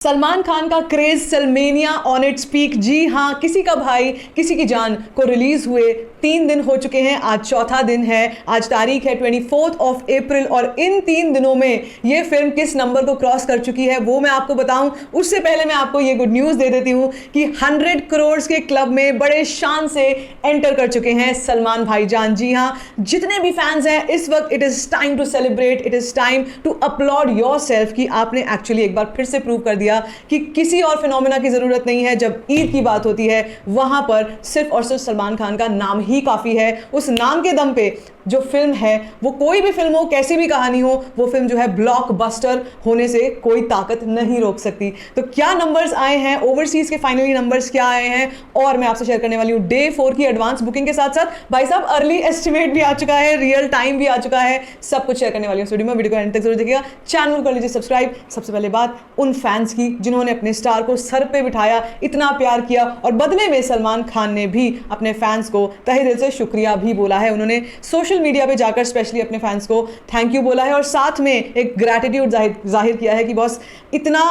सलमान खान का craze सलमेनिया on its peak. जी हाँ, किसी का भाई किसी की जान को रिलीज हुए 3 दिन हो चुके हैं, आज चौथा दिन है। आज तारीख है 24 अप्रैल और इन 3 दिनों में ये फिल्म किस नंबर को क्रॉस कर चुकी है वो मैं आपको बताऊं, उससे पहले मैं आपको ये गुड न्यूज़ दे देती हूं कि 100 करोड़ के क्लब में बड़े शान से एंटर कर चुके हैं सलमान भाईजान। जी हाँ, जितने भी फैंस हैं इस वक्त it is time to celebrate, it is time to upload yourself कि आपने एक्चुअली एक बार फिर से प्रूव कर दिया कि किसी और फिनोमेना की जरूरत नहीं है। जब ईद की बात होती है वहां पर सिर्फ और सिर्फ सलमान खान का नाम ही काफी है। उस नाम के दम पे जो फिल्म है वो कोई भी फिल्म हो, कैसी भी कहानी हो, वो फिल्म जो है ब्लॉकबस्टर होने से कोई ताकत नहीं रोक सकती। तो क्या नंबर्स आए हैं, ओवरसीज के फाइनली नंबर्स क्या आए हैं, और मैं आपसे शेयर करने वाली हूँ डे 4 की एडवांस बुकिंग के साथ साथ भाई साहब अर्ली एस्टिमेट भी आ चुका है, रियल टाइम भी आ चुका है, सब कुछ शेयर करने वाली हूँ वीडियो में। वीडियो को एंड तक जरूर देखिएगा, चैनल कर लीजिए सब्सक्राइब। सबसे पहले बात उन फैंस की जिन्होंने अपने स्टार को सर पे बिठाया, इतना प्यार किया, और बदले में सलमान खान ने भी अपने फैंस को तहे दिल से शुक्रिया भी बोला है। उन्होंने सोशल मीडिया पे जाकर स्पेशली अपने फैंस को थैंक यू बोला है और साथ में एक ग्रैटिट्यूड जाहिर किया है कि बॉस इतना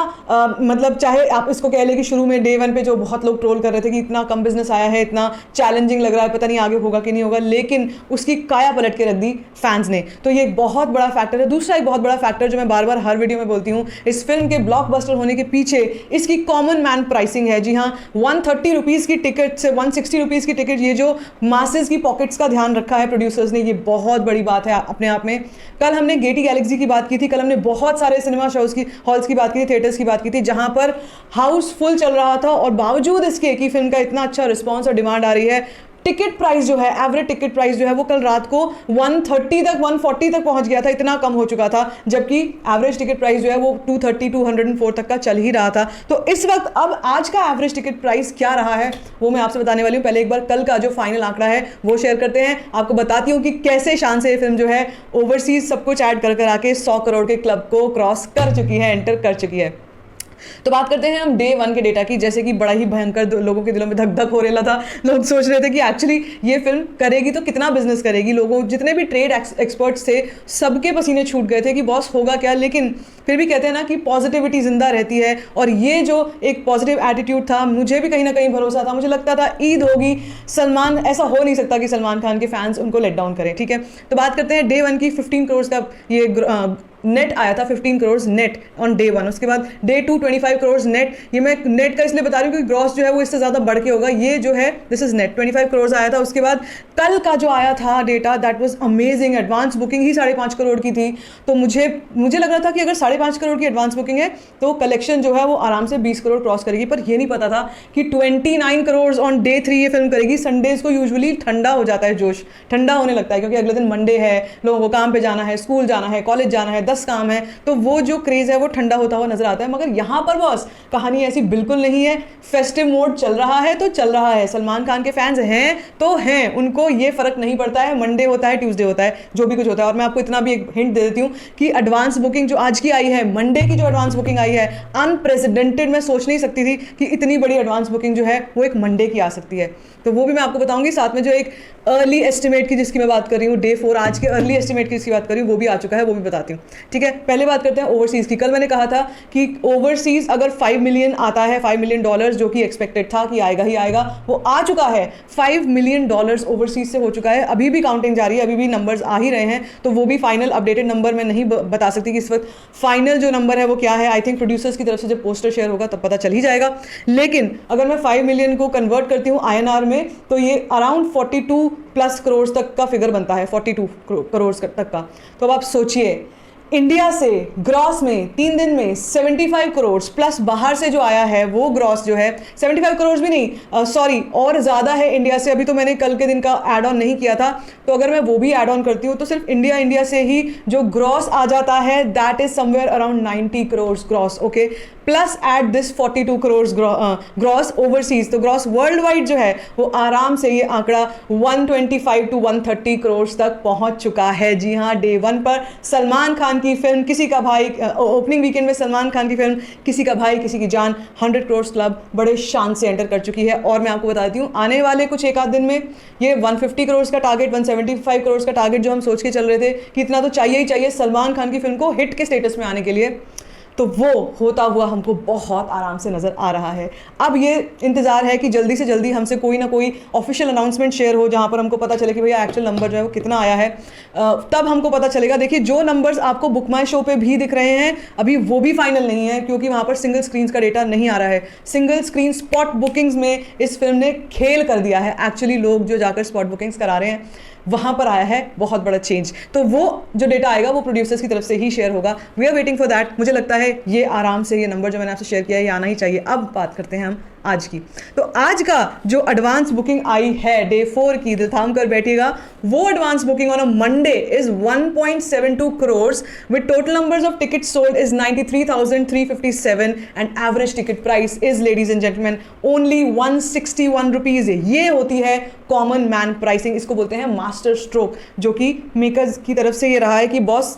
मतलब चाहे आप इसको कह लें कि शुरू में डे 1 पे जो बहुत लोग ट्रोल कर रहे थे कि इतना कम बिजनेस आया है, इतना चैलेंजिंग लग रहा है, पता नहीं आगे होगा कि नहीं होगा, लेकिन उसकी काया पलट के रख दी फैंस ने। तो ये एक बहुत बड़ा फैक्टर है। दूसरा एक बहुत बड़ा फैक्टर जो मैं बार बार हर वीडियो में बोलती हूँ, इस फिल्म के ब्लॉकबस्टर होने के पीछे इसकी कॉमन मैन प्राइसिंग है। जी हाँ, 130 रुपीज़ की टिकट से 160 रुपीज़ की टिकट, ये जो मासेस की पॉकेट्स का ध्यान रखा है प्रोड्यूसर्स ने, ये बहुत बड़ी बात है अपने आप में। कल हमने गेटी गैलेक्सी की बात की थी, कल हमने बहुत सारे सिनेमा शोज की हॉल्स की बात की थी, थिएटर्स की बात की थी, जहां पर हाउस फुल चल रहा था और बावजूद इसके कि फिल्म का इतना अच्छा रिस्पॉन्स और डिमांड आ रही है, टिकट प्राइस जो है, एवरेज टिकट प्राइस जो है वो कल रात को 130 तक 140 तक पहुंच गया था, इतना कम हो चुका था, जबकि एवरेज टिकट प्राइस जो है वो 230 204 तक का चल ही रहा था। तो इस वक्त अब आज का एवरेज टिकट प्राइस क्या रहा है वो मैं आपसे बताने वाली हूँ। पहले एक बार कल का जो फाइनल आंकड़ा है वो शेयर करते हैं, आपको बताती हूँ कि कैसे शान से ये फिल्म जो है ओवरसीज सब कुछ ऐड कर आके 100 करोड़ के क्लब को क्रॉस कर चुकी है, एंटर कर चुकी है। तो बात करते हैं हम डे 1 के डेटा की, जैसे कि बड़ा ही भयंकर लोगों के दिलों में धक धक हो रहा था। लोग सोच रहे थे कि एक्चुअली ये फिल्म करेगी तो कितना बिजनेस करेगी। लोगों जितने भी ट्रेड एक्सपर्ट्स थे सबके पसीने छूट गए थे कि बॉस होगा क्या, लेकिन फिर भी कहते हैं ना कि पॉजिटिविटी जिंदा रहती है, और ये जो एक पॉजिटिव एटीट्यूड था, मुझे भी कहीं ना कहीं भरोसा था, मुझे लगता था ईद होगी, सलमान, ऐसा हो नहीं सकता कि सलमान खान के फैंस उनको लेट डाउन करें। ठीक है, तो बात करते हैं डे 1 की। 15 करोड़ का ये नेट आया था, 15 करोड़ नेट ऑन डे 1। उसके बाद डे 2 25 करोड़ नेट। ये मैं नेट का इसलिए बता रही हूँ क्योंकि ग्रॉस जो है वो इससे ज़्यादा बढ़ के होगा। ये जो है दिस इज नेट, 25 करोड़ आया था। उसके बाद कल का जो आया था data, that was amazing. Advance booking ही 5.5 करोड़ की थी, तो मुझे लग रहा था कि अगर 5.5 करोड़ की एडवांस बुकिंग है तो कलेक्शन जो है वो आराम से 20 करोड़ क्रॉस करेगी, पर ये नहीं पता था कि 29 करोड़ ऑन डे 3 ये फिल्म करेगी। संडेज को यूजुअली ठंडा हो जाता है, जोश ठंडा होने लगता है, क्योंकि अगले दिन मंडे है, लोगों को काम पे जाना है, स्कूल जाना है, कॉलेज जाना है, 10 काम है, तो वो जो क्रेज है वो ठंडा होता हुआ नजर आता है। मगर यहां पर बॉस कहानी ऐसी बिल्कुल नहीं है। फेस्टिव मोड चल रहा है तो चल रहा है, सलमान खान के फैंस हैं तो हैं, उनको ये फर्क नहीं पड़ता है मंडे होता है ट्यूसडे होता है, जो भी कुछ होता है। और मैं आपको इतना भी एक हिंट दे देती हूँ कि एडवांस बुकिंग जो आज की आई है, मंडे की जो एडवांस बुकिंग आई है, अनप्रेसिडेंटेड। मैं सोच नहीं सकती थी कि इतनी बड़ी एडवांस बुकिंग जो है वो एक मंडे की आ सकती है, तो वो भी मैं आपको बताऊंगी। साथ में जो एक अर्ली एस्टिमेट की जिसकी मैं बात कर रही हूँ, डे 4 आज के अर्ली एस्टिमेट की जिसकी बात कर रही हूँ, वो भी आ चुका है, वो भी बताती हूँ। ठीक है, पहले बात करते हैं ओवरसीज की। कल मैंने कहा था कि ओवरसीज अगर 5 मिलियन आता है, $5 मिलियन जो कि एक्सपेक्टेड था कि आएगा ही आएगा, वो आ चुका है। $5 मिलियन ओवरसीज से हो चुका है। अभी भी काउंटिंग जारी है, अभी भी नंबर्स आ ही रहे हैं, तो वो भी फाइनल अपडेटेड नंबर मैं नहीं बता सकती कि इस वक्त फाइनल जो नंबर है वो क्या है। आई थिंक प्रोड्यूसर्स की तरफ से जब पोस्टर शेयर होगा तब पता चल ही जाएगा। लेकिन अगर मैं 5 मिलियन को कन्वर्ट करती हूँ INR में, तो ये अराउंड 42+ करोड़ तक का फिगर बनता है, 42 करोड़ तक का। तो अब आप सोचिए, इंडिया से ग्रॉस में 3 दिन में 75 करोड़ प्लस बाहर से जो आया है वो ग्रॉस जो है 75 करोड़ भी नहीं, सॉरी, और ज़्यादा है इंडिया से। अभी तो मैंने कल के दिन का ऐड ऑन नहीं किया था, तो अगर मैं वो भी ऐड ऑन करती हूँ तो सिर्फ इंडिया से ही जो ग्रॉस आ जाता है that is somewhere around 90 crore gross. Okay, plus at this 42 crore gross overseas, तो ग्रॉस वर्ल्ड वाइड जो है वो आराम से ये आंकड़ा 125 to 130 करोड़ तक पहुंच चुका है। जी हाँ, डे 1 पर सलमान खान की फिल्म किसी का भाई, ओपनिंग वीकेंड में सलमान खान की फिल्म किसी का भाई किसी की जान 100 करोड़ क्लब बड़े शान से एंटर कर चुकी है। और मैं आपको बता देती हूँ आने वाले कुछ एक आध दिन में ये 150 करोड़ का टारगेट, 175 करोड़ का टारगेट जो हम सोच के चल रहे थे कि इतना तो चाहिए ही चाहिए सलमान खान की फिल्म को हिट के स्टेटस में आने के लिए, तो वो होता हुआ हमको बहुत आराम से नज़र आ रहा है। अब ये इंतज़ार है कि जल्दी से जल्दी हमसे कोई ना कोई ऑफिशियल अनाउंसमेंट शेयर हो जहाँ पर हमको पता चले कि भैया एक्चुअल नंबर जो है वो कितना आया है, तब हमको पता चलेगा। देखिए जो नंबर्स आपको बुक माई शो पे भी दिख रहे हैं अभी वो भी फाइनल नहीं है, क्योंकि वहाँ पर सिंगल स्क्रीन का डेटा नहीं आ रहा है। सिंगल स्क्रीन स्पॉट बुकिंग्स में इस फिल्म ने खेल कर दिया है। एक्चुअली लोग जो जाकर स्पॉट बुकिंग्स करा रहे हैं वहाँ पर आया है बहुत बड़ा चेंज। तो वो जो डेटा आएगा वो प्रोड्यूसर्स की तरफ से ही शेयर होगा। We are waiting for that. मुझे लगता है ये आराम से ये नंबर जो मैंने आपसे शेयर किया है ये आना ही चाहिए। अब बात करते हैं हम आज की। तो आज का जो एडवांस बुकिंग आई है डे 4 की, दिल थाम कर बैठिएगा, वो advance booking on a Monday is 1.72 crore with total numbers of ticket sold is 93,357 and average ticket price is, ladies and gentleman, only 161 rupees. ये होती है कॉमन मैन प्राइसिंग। इसको बोलते हैं मास्टर स्ट्रोक, जो कि मेकर्स की तरफ से ये रहा है कि बॉस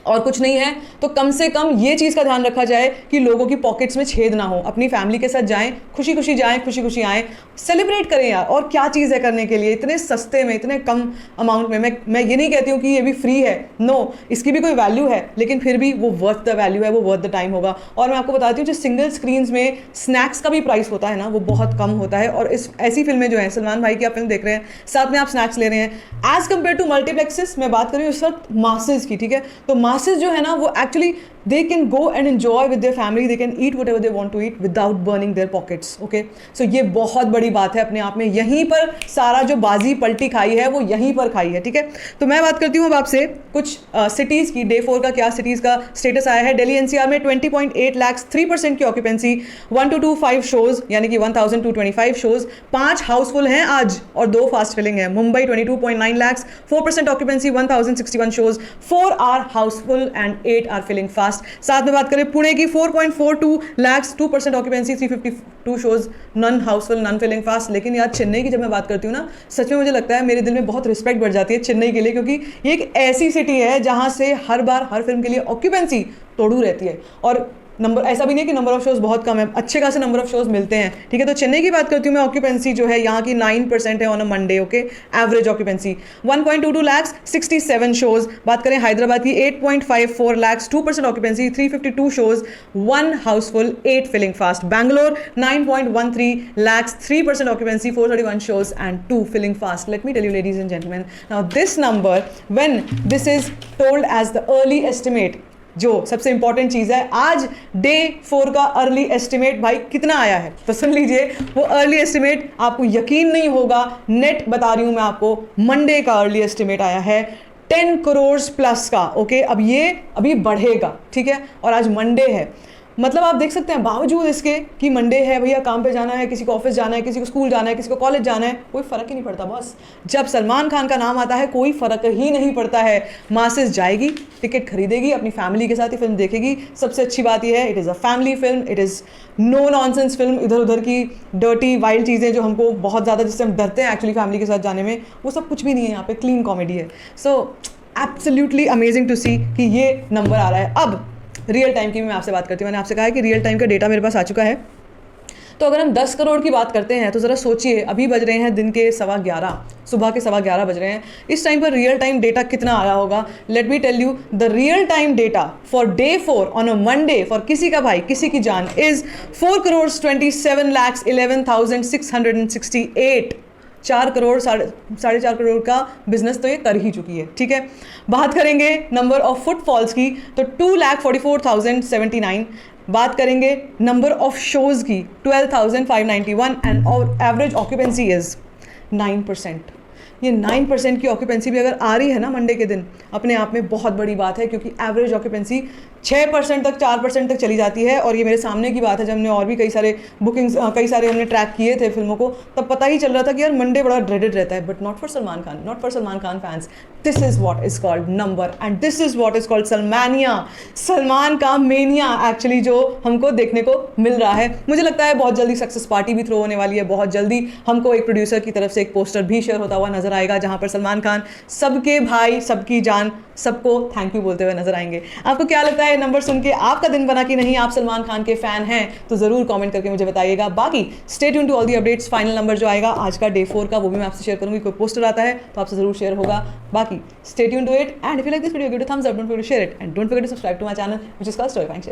और कुछ नहीं है तो कम से कम ये चीज़ का ध्यान रखा जाए कि लोगों की पॉकेट्स में छेद ना हो। अपनी फैमिली के साथ जाएं, खुशी खुशी जाएं, खुशी खुशी आएँ, सेलिब्रेट करें यार। और क्या चीज़ है करने के लिए इतने सस्ते में, इतने कम अमाउंट में। मैं ये नहीं कहती हूँ कि ये भी फ्री है, नो, इसकी भी कोई वैल्यू है, लेकिन फिर भी वो वर्थ द वैल्यू है, वो वर्थ द टाइम होगा। और मैं आपको बताती हूँ जो सिंगल स्क्रीन्स में स्नैक्स का भी प्राइस होता है ना, वो बहुत कम होता है। और इस ऐसी फिल्में जो हैं, सलमान भाई की आप फिल्म देख रहे हैं, साथ में आप स्नैक्स ले रहे हैं, एज कम्पेयर टू मल्टीप्लेक्सेस। मैं बात कर रही हूँ इस वक्त मासेज की, ठीक है। तो मासेज जो है ना वो actually they can go and enjoy with their family, they can eat whatever they want to eat without burning their pockets, okay? So ये बहुत बड़ी बात है अपने आप में। यहीं पर सारा जो बाजी पलटी खाई है वो यहीं पर खाई है, ठीक है। तो मैं बात करती हूँ अब आपसे कुछ सिटीज़ की। डे 4 का क्या सिटीज़ का स्टेटस आया है। दिल्ली एनसीआर में 20.8 लाख 3% की ऑक्यूपेंसी, 1225 शोज़ यानी कि 1225 शोज़, 5 हाउसफुल हैं आज और 2 फास्ट फिलिंग है। Mumbai 22.9 lakh 4% occupancy, 1061 shows, 4 are housefull and 8 are filling fast. साथ में बात करें पुणे की 4.42 lakh 2% occupancy, 352 shows, none housefull none filling fast. लेकिन यार चेन्नई की जब मैं बात करती हूँ ना, सच में मुझे लगता है मेरे दिल में बहुत रिस्पेक्ट बढ़ जाती है चेन्नई के लिए, क्योंकि ये एक ऐसी सिटी है जहाँ से हर बार हर फिल्म के लिए ऑक्यूपेंसी तोड़ू रहती है। और नंबर ऐसा भी नहीं कि नंबर ऑफ शोज़ बहुत कम है, अच्छे खासे नंबर ऑफ शोज़ मिलते हैं, ठीक है। तो चेन्नई की बात करती हूँ मैं, ऑक्यूपेंसी जो है यहाँ की 9% है on a Monday, okay. Average occupancy 1.22 lakh 67 shows. बात करें हैदराबाद की 8.54 lakh 2% occupancy, 352 shows, 1 housefull, 8 filling fast. Bangalore 9.13 lakh 3% occupancy, 431 shows and 2 filling fast. Let me tell you ladies and gentleman, now this number when this is told as the early estimate, जो सबसे important चीज़ है, आज day 4 का early estimate भाई कितना आया है तो सुन लीजिए। वो अर्ली एस्टिमेट आपको यकीन नहीं होगा, नेट बता रही हूँ मैं आपको, मंडे का अर्ली एस्टिमेट आया है 10 करोड़ प्लस का, ओके। अब ये अभी बढ़ेगा, ठीक है, और आज मंडे है। मतलब आप देख सकते हैं बावजूद इसके कि मंडे है, भैया काम पे जाना है, किसी को ऑफिस जाना है, किसी को स्कूल जाना है, किसी को कॉलेज जाना है, कोई फ़र्क ही नहीं पड़ता बॉस। जब सलमान खान का नाम आता है कोई फ़र्क ही नहीं पड़ता है। मासेस जाएगी, टिकट खरीदेगी, अपनी फैमिली के साथ ही फिल्म देखेगी। सबसे अच्छी बात यह है it is a family film, it is no nonsense film. इधर उधर की डर्टी वाइल्ड चीज़ें जो हमको बहुत ज़्यादा, जिससे हम डरते हैं एक्चुअली फैमिली के साथ जाने में, वो सब कुछ भी नहीं है यहाँ पे। क्लीन कॉमेडी है। सो एब्सोल्युटली अमेजिंग टू सी कि ये नंबर आ रहा है। अब रियल टाइम की भी मैं आपसे बात करती हूँ। मैंने आपसे कहा है कि रियल टाइम का डेटा मेरे पास आ चुका है। तो अगर हम 10 करोड़ की बात करते हैं तो ज़रा सोचिए, अभी बज रहे हैं दिन के 11:15, सुबह के 11:15 बज रहे हैं। इस टाइम पर रियल टाइम डेटा कितना आया होगा? Let me tell you, the real time data for day 4 on a Monday for किसी का भाई किसी की जान इज़ 4 करोड़ 27 लाख 11,668। 4 करोड़ साढ़े 4.5 करोड़ का बिजनेस तो ये कर ही चुकी है, ठीक है। बात करेंगे नंबर ऑफ फुटफॉल्स की तो 2,44,079। बात करेंगे नंबर ऑफ शोज़ की 12,591 एंड एवरेज ऑक्यूपेंसी इज़ 9%। ये 9% की ऑक्यूपेंसी भी अगर आ रही है ना मंडे के दिन, अपने आप में बहुत बड़ी बात है, क्योंकि एवरेज ऑक्यूपेंसी 6% तक 4% तक चली जाती है। और ये मेरे सामने की बात है, जब हमने और भी कई सारे बुकिंग्स कई सारे हमने ट्रैक किए थे फिल्मों को, तब पता ही चल रहा था कि यार मंडे बड़ा ड्रेडेड रहता है। But not for Salman Khan, not for Salman Khan fans. This is what is called number and this is what is called Salmania, Salman का मेनिया एक्चुअली जो हमको देखने को मिल रहा है। मुझे लगता है बहुत जल्दी सक्सेस पार्टी भी थ्रो होने वाली है। बहुत जल्दी हमको एक प्रोड्यूसर की तरफ से एक पोस्टर भी शेयर होता हुआ नजर आएगा, जहाँ पर सलमान खान सबके भाई सबकी जान सबको थैंक यू बोलते हुए नजर आएंगे। आपको क्या लगता है नंबर सुन के, आपका दिन बना कि नहीं? आप सलमान खान के फैन हैं तो जरूर कमेंट करके मुझे बताइएगा। बाकी stay tune to all the updates. Final number जो आएगा आज का डे 4 का, वो भी मैं आपसे शेयर करूंगी। कोई पोस्टर आता है तो आपसे जरूर शेयर होगा। बाकी stay tune to it and if you like this video give it a thumbs up, don't forget to share it and don't forget to subscribe to my channel which is called स्टोरीफाइंग।